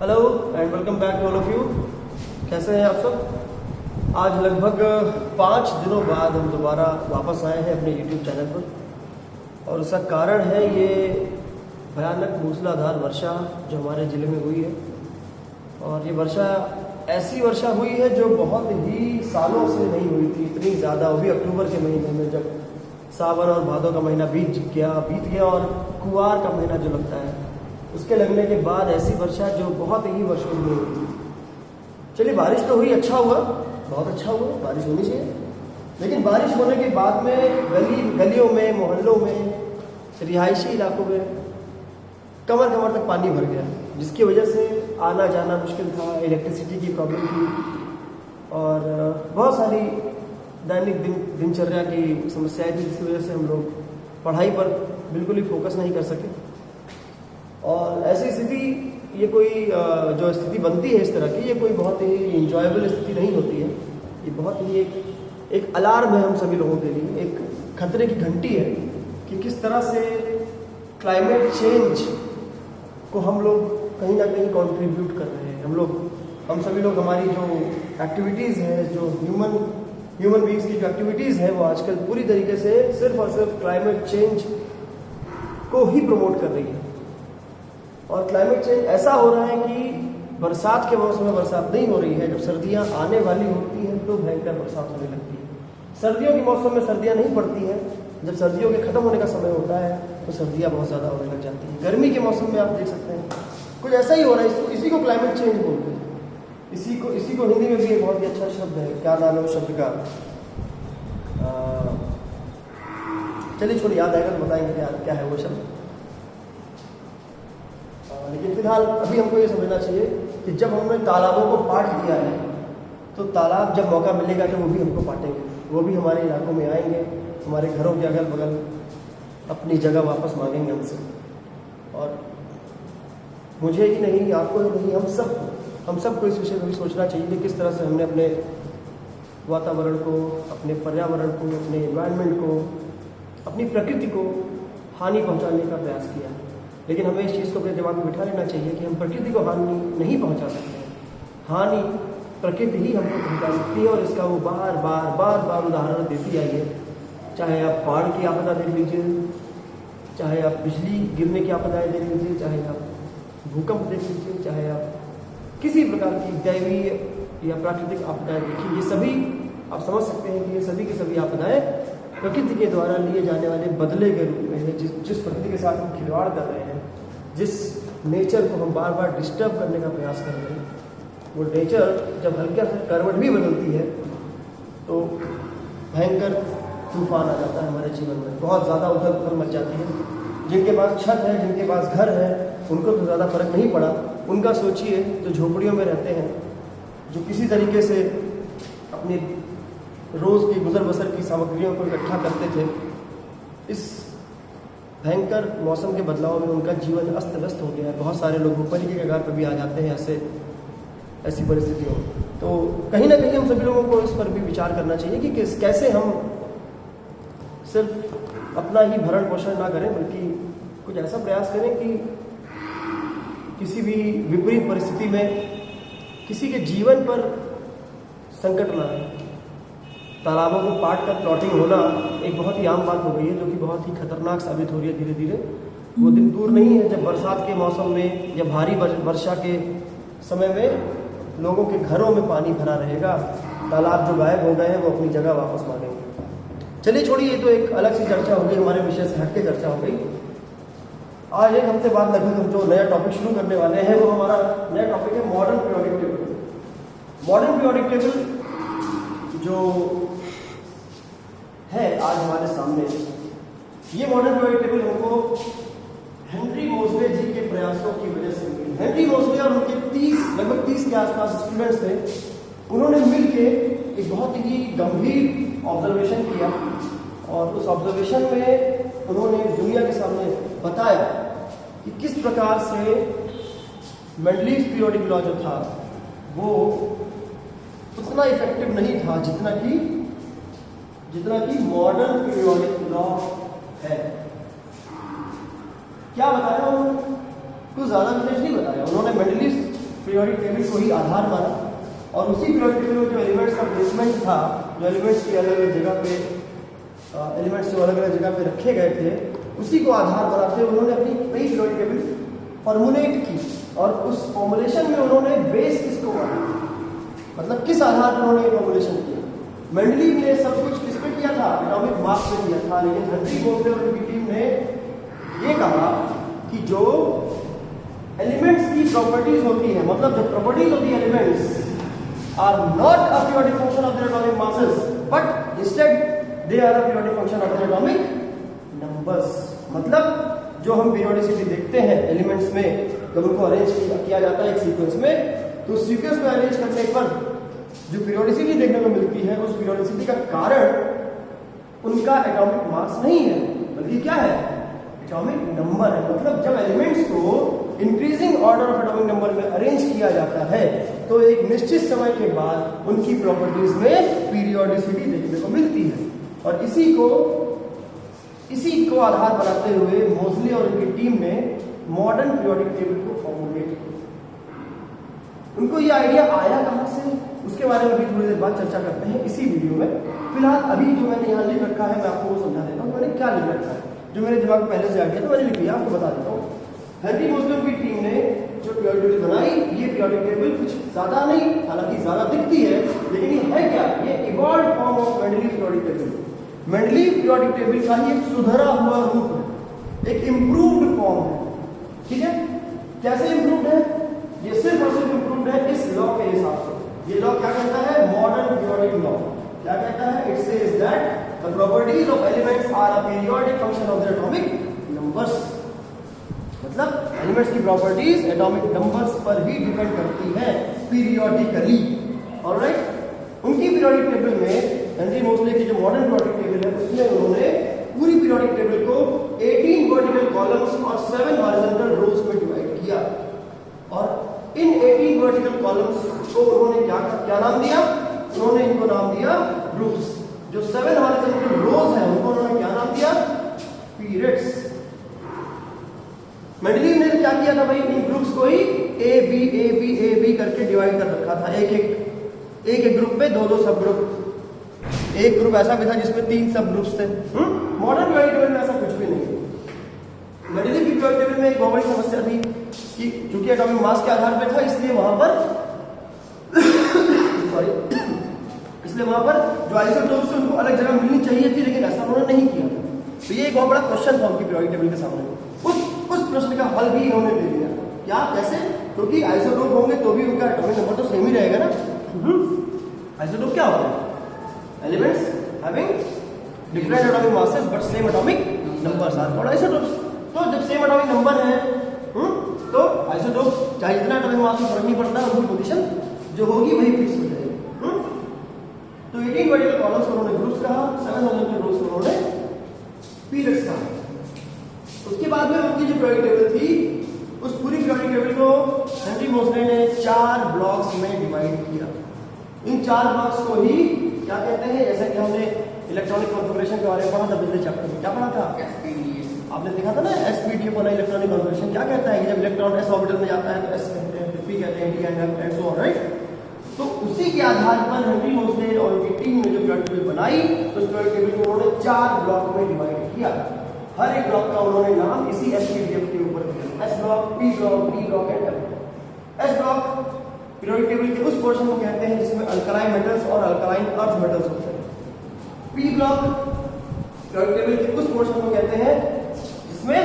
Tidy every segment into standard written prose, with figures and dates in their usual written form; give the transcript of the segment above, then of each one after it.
Hello and welcome back to all of you. कैसे हैं आप सब। आज लगभग 5 दिनों बाद हम दोबारा वापस आए हैं अपने यूट्यूब चैनल पर और उसका कारण है ये भयानक मूसलाधार वर्षा जो हमारे ज़िले में हुई है। और ये वर्षा ऐसी वर्षा हुई है जो बहुत ही सालों से नहीं हुई थी इतनी ज़्यादा, वो भी अक्टूबर के महीने में, जब सावन और भादों का महीना बीत गया और कुआर का महीना जो लगता है उसके लगने के बाद ऐसी वर्षा जो बहुत ही वर्षों में हुई थी। चलिए बारिश तो हुई, अच्छा हुआ, बहुत अच्छा हुआ, बारिश होनी चाहिए। लेकिन बारिश होने के बाद में गलियों में, मोहल्लों में, रिहायशी इलाकों में कमर कमर तक पानी भर गया, जिसकी वजह से आना जाना मुश्किल था, इलेक्ट्रिसिटी की प्रॉब्लम थी और बहुत सारी दैनिक दिनचर्या की समस्याएं थी, जिसकी वजह से हम लोग पढ़ाई पर बिल्कुल ही फोकस नहीं कर सके। और ऐसी स्थिति, ये कोई जो स्थिति बनती है इस तरह की, ये कोई बहुत ही इंजॉयबल स्थिति नहीं होती है। ये बहुत ही एक अलार्म है हम सभी लोगों के लिए, एक खतरे की घंटी है कि किस तरह से क्लाइमेट चेंज को हम लोग कहीं ना कहीं कंट्रीब्यूट कर रहे हैं। हम सभी लोग, हमारी जो एक्टिविटीज़ है, जो ह्यूमन बीइंग्स की जो एक्टिविटीज़ है, वो आजकल पूरी तरीके से सिर्फ और सिर्फ क्लाइमेट चेंज को ही प्रमोट कर रही है। और क्लाइमेट चेंज ऐसा हो रहा है कि बरसात के मौसम में बरसात नहीं हो रही है, जब सर्दियां आने वाली होती हैं तो भयंकर बरसात होने लगती है। सर्दियों के मौसम में सर्दियां नहीं पड़ती हैं, जब सर्दियों के खत्म होने का समय होता है तो सर्दियां बहुत ज़्यादा होने लग जाती हैं। गर्मी के मौसम में आप देख सकते हैं कुछ ऐसा ही हो रहा है। इसी को क्लाइमेट चेंज बोलते हैं। इसी को हिंदी में भी एक बहुत ही अच्छा शब्द है, क्या नाम है उस शब्द का, चलिए छोड़, याद आएगा तो बताएंगे क्या है वो शब्द। लेकिन फिलहाल अभी हमको ये समझना चाहिए कि जब हमने तालाबों को पाट दिया है तो तालाब जब मौका मिलेगा तो वो भी हमको पाटेंगे, वो भी हमारे इलाकों में आएंगे, हमारे घरों के अगल बगल अपनी जगह वापस मांगेंगे हमसे। और मुझे ही नहीं, आपको ही नहीं, हम सबको इस विषय में भी सोचना चाहिए कि किस तरह से हमने अपने वातावरण को, अपने पर्यावरण को, अपने एनवायरनमेंट को, अपनी प्रकृति को हानि पहुंचाने का प्रयास किया। लेकिन हमें इस चीज़ को अपने दिमाग में बिठा लेना चाहिए कि हम प्रकृति को हानि नहीं पहुंचा सकते। हानि प्रकृति ही हमको पहुंचा सकती है और इसका वो बार बार उदाहरण देती आई है। चाहे आप बाढ़ की आपदा देख लीजिए, चाहे आप बिजली गिरने की आपदाएँ देख लीजिए, चाहे आप भूकंप देख लीजिए, चाहे आप किसी प्रकार की दैवीय या प्राकृतिक आपदाएँ देखिए, ये सभी आप समझ सकते हैं कि ये सभी की सभी आपदाएँ प्रकृति के द्वारा लिए जाने वाले बदले के रूप में है। जिस प्रकृति के साथ हम खिलवाड़ कर रहे हैं, जिस नेचर को हम बार बार डिस्टर्ब करने का प्रयास कर रहे हैं, वो नेचर जब हल्का सा करवट भी बदलती है तो भयंकर तूफान आ जाता है हमारे जीवन में, बहुत ज़्यादा उथल पुथल मच जाती है। जिनके पास छत है, जिनके पास घर है, उनको तो ज़्यादा फर्क नहीं पड़ा। उनका सोचिए जो झोपड़ियों में रहते हैं, जो किसी तरीके से अपनी रोज़ की गुजर बसर की सामग्रियों को इकट्ठा करते थे, इस भयंकर मौसम के बदलाव में उनका जीवन अस्त व्यस्त हो गया है। बहुत सारे लोग ऊपर के कगार पर भी आ जाते हैं ऐसी परिस्थितियों में। तो कहीं ना कहीं हम सभी लोगों को इस पर भी विचार करना चाहिए कि कैसे हम सिर्फ अपना ही भरण पोषण ना करें, बल्कि कुछ ऐसा प्रयास करें कि किसी भी विपरीत परिस्थिति में किसी के जीवन पर संकट ना आए। तालाबों को पाट कर प्लॉटिंग होना एक बहुत ही आम बात हो गई है, जो कि बहुत ही खतरनाक साबित हो रही है धीरे धीरे। वो दिन दूर नहीं है जब बरसात के मौसम में या भारी वर्षा के समय में लोगों के घरों में पानी भरा रहेगा, तालाब जो गायब हो गए हैं वो अपनी जगह वापस मांगेंगे। चलिए छोड़िए, ये तो एक अलग सी चर्चा हो गई, हमारे विषय से हट के चर्चा हो गई। आज एक हफ्ते बाद लगभग हम जो नया टॉपिक शुरू करने वाले हैं वो हमारा नया टॉपिक है modern periodic table. Modern periodic table जो है आज हमारे सामने, ये मॉडर्न पीरियोडिक टेबल हमको हेनरी मोजले जी के प्रयासों की वजह से मिली। हेनरी मोजले और उनके लगभग 30 के आसपास स्टूडेंट्स थे। उन्होंने मिलके एक बहुत ही गंभीर ऑब्जर्वेशन किया और उस ऑब्जर्वेशन में उन्होंने दुनिया के सामने बताया कि किस प्रकार से मेंडलीव पीरियोडिक लॉ जो था वो उतना इफेक्टिव नहीं था जितना कि मॉडर्न पीरियोडिक लॉ है। क्या बताया उन्होंने? कुछ ज़्यादा विशेष नहीं बताया। उन्होंने मेंडलीव पीरियोडिक टेबल को ही आधार माना और उसी पीरियोडिक टेबल में जो एलिमेंट्स का प्लेसमेंट था, जो एलिमेंट्स की अलग अलग जगह पे एलिमेंट्स जो अलग अलग जगह पे रखे गए थे, उसी को आधार बनाते हुए उन्होंने अपनी नई पीरियोडिक टेबल फॉर्मुलेट की। और उस फॉर्मुलेशन में उन्होंने बेस किसको माना, मतलब किस आधार पर उन्होंने फॉर्मुलेशन किया। मेंडलीव ने सब कुछ किस पे किया था, एटॉमिक मास पे किया था, लेकिन हेनरी मोसले और उनकी टीम ने ये कहा कि जो एलिमेंट्स की प्रॉपर्टीज होती है, मतलब जो प्रॉपर्टीज होती है elements are not a periodic function of their atomic masses but instead they are a periodic function of their atomic numbers. मतलब जो हम पीरियोडिसिटी देखते हैं एलिमेंट्स में, जब उनको अरेंज किया जाता है एक सीक्वेंस में, तो सीक्वेंस में अरेंज करने पर जो पीरियोडिसिटी देखने को मिलती है, उस पीरियोडिसिटी का कारण उनका एटॉमिक मास नहीं है, बल्कि क्या है, एटॉमिक नंबर है। मतलब जब एलिमेंट्स को increasing order of atomic number में अरेंज किया जाता है तो एक निश्चित समय के बाद उनकी प्रॉपर्टीज में पीरियोडिसिटी देखने को मिलती है। और इसी को आधार बनाते हुए मोसले और उनकी टीम ने मॉडर्न पीरियोडिक टेबल को फॉर्मुलेट किया। उनको ये आइडिया आया कहां से, उसके बारे में भी थोड़ी देर बाद चर्चा करते हैं इसी वीडियो में। फिलहाल अभी जो मैंने यहाँ लिख रखा है मैं आपको वो समझा देता हूँ। मैंने क्या लिख रखा है, जो मेरे दिमाग में पहले से आ गया तो मैंने लिख लिया, आपको बता देता हूँ। हेनरी मोसले की टीम ने जो पीरियोडिक टेबल बनाई, ये पीरियोडिक टेबल कुछ ज्यादा नहीं, हालांकि ज्यादा दिखती है, लेकिन ये है क्या, ये evolve form of Mendeleev periodic table. Mendeleev periodic table का ही एक सुधरा हुआ रूप है, एक इंप्रूव्ड फॉर्म है। ठीक है, कैसे इंप्रूव्ड है, ये सिर्फ और सिर्फ इंप्रूव्ड है इस लॉ के हिसाब से। ये लॉ क्या कहता है, मॉडर्न पीरियोडिक लॉ क्या कहता है, it says that the properties of elements are a periodic function of their atomic numbers. मतलब एलिमेंट्स की प्रॉपर्टीज एटॉमिक नंबर्स पर ही डिपेंड करती है पीरियोडिकली। ऑलराइट, उनकी पीरियोडिक टेबल में, हेनरी मोसले की जो मॉडर्न पीरियोडिक टेबल है, उसमें उन्होंने पूरी पीरियोडिक टेबल को 18 वर्टिकल कॉलम्स और 7 हॉरिजॉन्टल रोज में डिवाइड किया। और इन 18 वर्टिकल कॉलम्स को उन्होंने क्या नाम दिया, उन्होंने इनको नाम दिया ग्रुप्स। जो 7 हॉरिजॉन्टल रोज हैं उनको उन्होंने क्या नाम दिया, पीरियड्स। मेंडलीव ने क्या किया था भाई, इन ग्रुप्स को ही ए बी करके डिवाइड कर रखा था। एक ग्रुप में दो सब ग्रुप। एक ग्रुप ऐसा भी था जिसमें 3 सब ग्रुप्स थे। मॉडर्न पीरियोडिक टेबल में ऐसा कुछ भी नहीं। मेंडलीव की पीरियोडिक टेबल में एक बहुत बड़ी समस्या थी कि चूंकि एटॉमिक मास के आधार पर था, इसलिए वहां पर जो आइसोटोप्स थे उनको अलग जगह मिलनी चाहिए थी, लेकिन ऐसा उन्होंने नहीं किया। तो ये एक बहुत बड़ा क्वेश्चन था उनकी पीरियोडिक टेबल के सामने। उस प्रश्न का हल भी इन्होंने दे दिया। क्या, कैसे, क्योंकि आइसोटोप होंगे तो भी उनका एटॉमिक नंबर तो सेम ही रहेगा ना। आइसोटोप क्या होता है, elements having different atomic masses but same atomic numbers are called isotopes. तो जब सेम एटॉमिक नंबर है तो आइसोटोप चाहे जितना एटॉमिक मास में फर्क नहीं पड़ता, उनकी पोजीशन जो होगी वही फिक्स हो जाएगी। तो 18 वर्टिकल कॉलम्स को उन्होंने ग्रुप्स कहा, 7 हॉरिजॉन्टल रोज को उन्होंने पीरियड्स कहा। उसके बाद में उनकी जो पीरियोडिक टेबल थी, उस पूरी पीरियोडिक टेबल को हेनरी मोसले ने 4 ब्लॉक्स में डिवाइड किया। इन 4 ब्लॉक्स को ही क्या कहते हैं, जैसे कि हमने इलेक्ट्रॉनिक कॉन्फ़िगरेशन के बारे में पढ़ा था पिछले चैप्टर में। क्या पढ़ा था, आपने देखा था ना, एसपीडीएफ वाला इलेक्ट्रॉनिक कॉन्फ़िगरेशन। क्या कहता है कि जब इलेक्ट्रॉन एस ऑर्बिटल में जाता है तो एस कहते हैं, फिर पी कहते हैं, D and so on, right. तो उसी के आधार पर हेनरी मोसले और उनकी टीम ने जो पीरियोडिक टेबल बनाई, तो उस पीरियोडिक टेबल को उन्होंने 4 ब्लॉक में डिवाइड किया। हर एक ब्लॉक का उन्होंने नाम इसी एसपीडीएफ के ऊपर दिया, S block, P block, D block and F block. S block periodic table के उस पोर्शन को कहते हैं जिसमें अल्कलाइन मेटल्स और अल्कलाइन अर्थ मेटल्स होते हैं। पी ब्लॉक पीरियोडिक टेबल के उस पोर्शन को कहते हैं जिसमें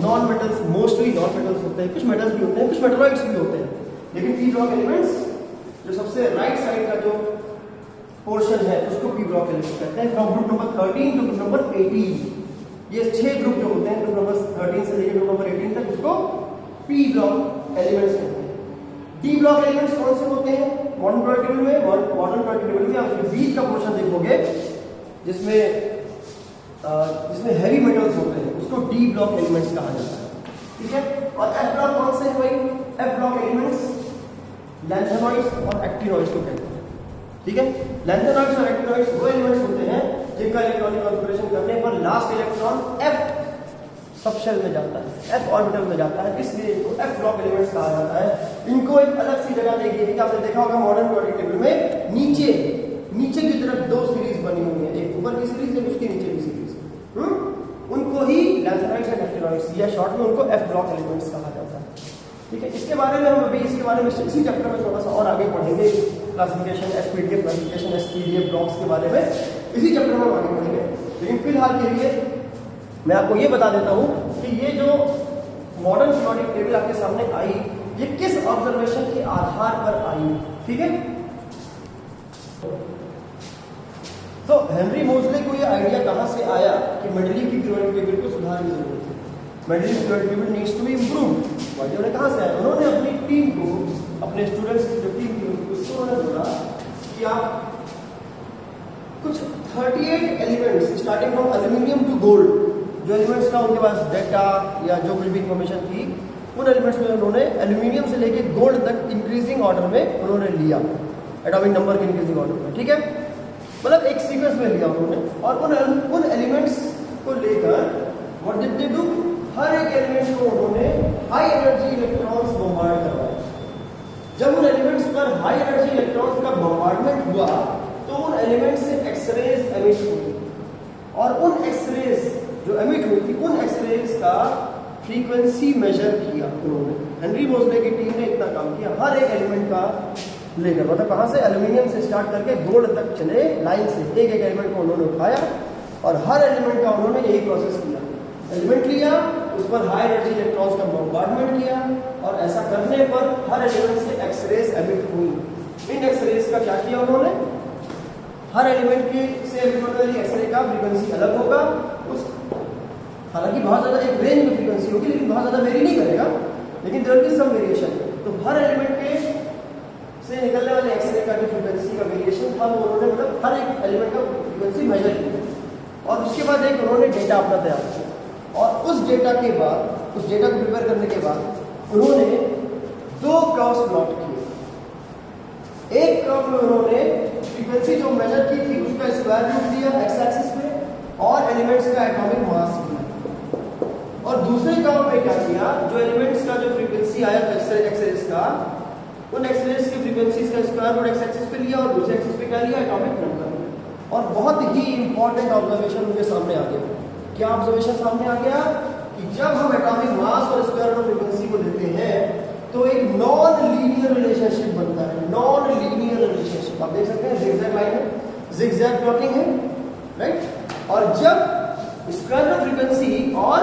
non metals, mostly non metals होते हैं, कुछ मेटल्स भी होते हैं, कुछ मेटलॉइड्स भी होते हैं, लेकिन पी ब्लॉक एलिमेंट्स जो सबसे राइट साइड का जो पोर्शन है उसको पी ब्लॉक एलिमेंट्स कहते हैं। From group number 13 to group number 18, ये 6 ग्रुप जो होते हैं ग्रुप नंबर 13 से लेकर ग्रुप नंबर 18 तक, उसको पी ब्लॉक एलिमेंट्स कहते हैं। डी ब्लॉक एलिमेंट्स कौन से होते हैं, मॉडर्न पीरियोडिक टेबल में, मॉडर्न पीरियोडिक टेबल में आप उसके बीच का पोर्शन देखोगे जिसमें हैवी मेटल्स होते हैं, उसको डी ब्लॉक एलिमेंट्स कहा जाता है। ठीक है, और एफ ब्लॉक कौन से हैं भाई, एफ ब्लॉक एलिमेंट्स लैंथेनॉइड्स और एक्टिनॉइड्स को कहते हैं। ठीक है, लैंथेनॉइड्स और एक्टिनॉइड्स वो एलिमेंट्स होते हैं जिनका इलेक्ट्रॉनिक कॉन्फ़िगरेशन करने पर last electron F sub shell में जाता है, एफ ऑर्बिटल में जाता है, इसलिए इनको एफ ब्लॉक एलिमेंट्स कहा जाता है। इनको एक अलग सी जगह देखिए कि आपने देखा होगा मॉडर्न पीरियोडिक टेबल में नीचे की तरफ दो सीरीज बनी हुई है, एक ऊपर की सीरीज एक उसके नीचे की सीरीज। उनको ही लैंथेनाइड्स एंड एक्टिनॉइड्स या शॉर्ट में उनको एफ ब्लॉक एलिमेंट्स कहा जाता है। ठीक है, इसके बारे में हम अभी इसके बारे में इसी चैप्टर में थोड़ा सा और आगे पढ़ेंगे, classification SPDF classification SPDF blocks के बारे में इसी चैप्टर में हम आगे पढ़ेंगे। लेकिन फिलहाल के लिए मैं आपको ये बता देता हूं कि ये जो मॉडर्न पीरियोडिक टेबल आपके सामने आई, ये किस ऑब्जर्वेशन के आधार पर आई। ठीक है, तो हेनरी मोजले को ये आइडिया कहां से आया कि मेंडलीव की पीरियोडिक टेबल को सुधारने की जरूरत है, Mendeleev periodic table needs to be improved. उन्होंने कहां से आया, उन्होंने अपनी टीम को, अपने स्टूडेंट्स की जो टीम थी उसको उन्होंने बोला कि आप कुछ 38 elements starting from aluminium to gold, जो एलिमेंट्स का उनके पास डेटा या जो कुछ भी इंफॉर्मेशन थी, उन एलिमेंट्स में उन्होंने एल्यूमिनियम से लेके गोल्ड तक इंक्रीजिंग ऑर्डर में उन्होंने लिया, एटॉमिक नंबर के इंक्रीजिंग ऑर्डर में। ठीक है, मतलब एक सीक्वेंस में लिया उन्होंने, और उन एलिमेंट्स को लेकर व्हाट डिड दे डू, हर एक एलिमेंट को उन्होंने हाई एनर्जी इलेक्ट्रॉन्स बम्बार्ड करवाया। जब उन एलिमेंट्स पर हाई एनर्जी इलेक्ट्रॉन्स का बम्बार्डमेंट हुआ तो उन एलिमेंट से एक्सरेज एमिट हुई, और उन एक्सरेज जो एमिट हुई थी उन एक्सरेज का फ्रीक्वेंसी मेजर किया उन्होंने। हेनरी मोजले की टीम ने इतना काम किया, हर एक एलिमेंट का लेकर, मतलब कहां से, एल्यूमिनियम से स्टार्ट करके गोल्ड तक चले लाइन से, एक एक एलिमेंट को उन्होंने उठाया और हर एलिमेंट का उन्होंने यही प्रोसेस किया। एलिमेंट लिया, उस पर हाई एनर्जी इलेक्ट्रॉन्स का बम्बार्डमेंट किया, और ऐसा करने पर हर एलिमेंट से एक्सरेज एमिट हुई। इन एक्सरेज का क्या किया उन्होंने, हर एलिमेंट के से एमिट होने वाली एक्सरे का फ्रीक्वेंसी अलग होगा, उस हालांकि बहुत ज्यादा एक रेंज में फ्रीक्वेंसी होगी लेकिन बहुत ज्यादा वेरी नहीं करेगा, लेकिन there will be some variation. तो हर एलिमेंट के से निकलने वाले एक्सरे का जो फ्रीक्वेंसी का वेरिएशन था वो उन्होंने, मतलब हर एक एलिमेंट का फ्रीक्वेंसी मेजर किया, और उसके बाद एक उन्होंने डेटा अपना तैयार किया, और उस डेटा के बाद, उस डेटा को प्रिपेयर करने के बाद उन्होंने दो कर्व्स प्लॉट किए। एक कर्व में उन्होंने फ्रीक्वेंसी जो मेजर की थी उसका स्क्वायर रूट लिया एक्स एक्सिस पे, और एलिमेंट्स का एटॉमिक मास लिया, और दूसरे कर्व में क्या किया, जो एलिमेंट्स का जो फ्रीक्वेंसी आया एक्सरेज का, उन एक्सरेज की फ्रीक्वेंसीज का स्क्वायर रूट एक्स एक्सिस पे लिया, और दूसरे एक्सिस पे क्या लिया, एटॉमिक नंबर। और बहुत ही इंपॉर्टेंट ऑब्जर्वेशन उनके सामने आ गया। क्या ऑब्जर्वेशन सामने आ गया कि जब हम एटॉमिक मास और स्क्वायर रूट फ्रीक्वेंसी को लेते हैं तो एक नॉन लीनियर रिलेशनशिप बनता है, नॉन लीनियर रिलेशनशिप। आप देख सकते हैं जिगजैग लाइन है, जिगजैग प्लॉटिंग है, राइट। और जब स्क्वायर रूट फ्रीक्वेंसी और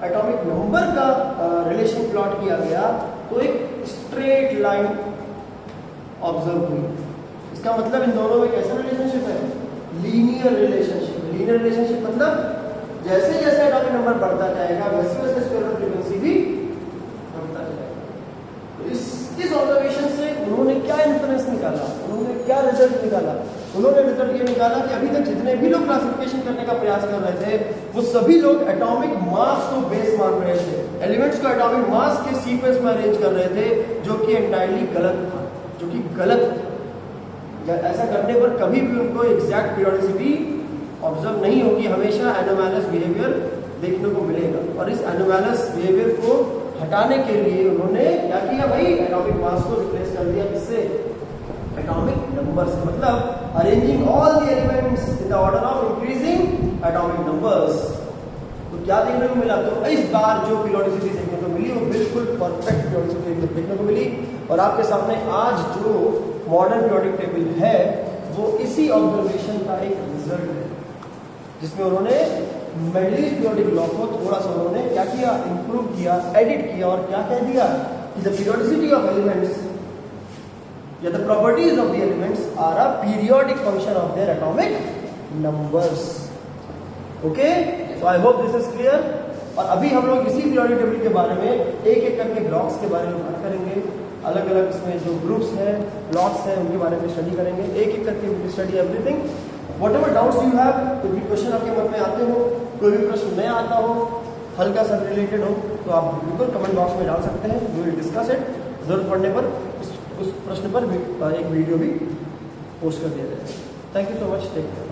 एटॉमिक नंबर का रिलेशन प्लॉट किया गया तो एक स्ट्रेट लाइन ऑब्जर्व हुई। इसका मतलब इन दोनों में कैसा रिलेशनशिप है, लीनियर रिलेशनशिप। लीनियर रिलेशनशिप मतलब जैसे जैसे एटॉमिक नंबर बढ़ता जाएगा वैसे वैसे स्क्वायर रूट फ्रीक्वेंसी भी बढ़ता जाएगा। तो इस ऑब्जर्वेशन से उन्होंने क्या इन्फरेंस निकाला, उन्होंने क्या रिजल्ट निकाला, उन्होंने रिजल्ट ये निकाला कि अभी तक जितने भी लोग क्लासिफिकेशन करने का प्रयास कर रहे थे वो सभी लोग एटॉमिक मास को बेस मान रहे थे, एलिमेंट्स को एटॉमिक मास के सीक्वेंस में अरेंज कर रहे थे, जो कि एंटायरली गलत था, जो कि गलत था। ऐसा करने पर कभी भी उनको एग्जैक्ट पीरियोडिसिटी ऑब्जर्व नहीं होगी, हमेशा एनोमैलस बिहेवियर देखने को मिलेगा। और इस एनोमैलस बिहेवियर को हटाने के लिए उन्होंने क्या किया भाई, एटॉमिक मास को रिप्लेस कर दिया, किससे, एटॉमिक नंबर से, मतलब arranging all the elements in the order of increasing atomic numbers. तो क्या देखने को मिला, तो इस बार जो पीरियोडिसिटी देखने को मिली वो बिल्कुल परफेक्ट पीरियोडिसिटी देखने को मिली। और आपके सामने आज जो मॉडर्न पीरियोडिक टेबल है वो इसी ऑब्जर्वेशन का एक रिजल्ट है, जिसमें उन्होंने मेंडलीव पीरियोडिक लॉ को थोड़ा सा उन्होंने क्या किया, इंप्रूव किया, एडिट किया, और क्या कह दिया कि द पीरियोडिसिटी ऑफ एलिमेंट्स या the properties of the elements are a periodic function of their atomic numbers. Okay, so I hope this is clear. और अभी हम लोग इसी पीरियोडिक टेबल के बारे में एक एक करके ब्लॉक्स के बारे में बात करेंगे, अलग अलग इसमें जो ग्रुप्स हैं, ब्लॉक्स हैं, उनके बारे में स्टडी करेंगे, एक एक करके study everything. Whatever doubts you have, कोई भी क्वेश्चन आपके मन में आते हो, कोई भी प्रश्न नया आता हो, हल्का सा रिलेटेड हो, तो आप बिल्कुल कमेंट बॉक्स में डाल सकते हैं, वी विल डिस्कस इट। जरूरत पड़ने पर उस प्रश्न पर एक वीडियो भी पोस्ट कर दिया जाएगा। Thank you so much, take care.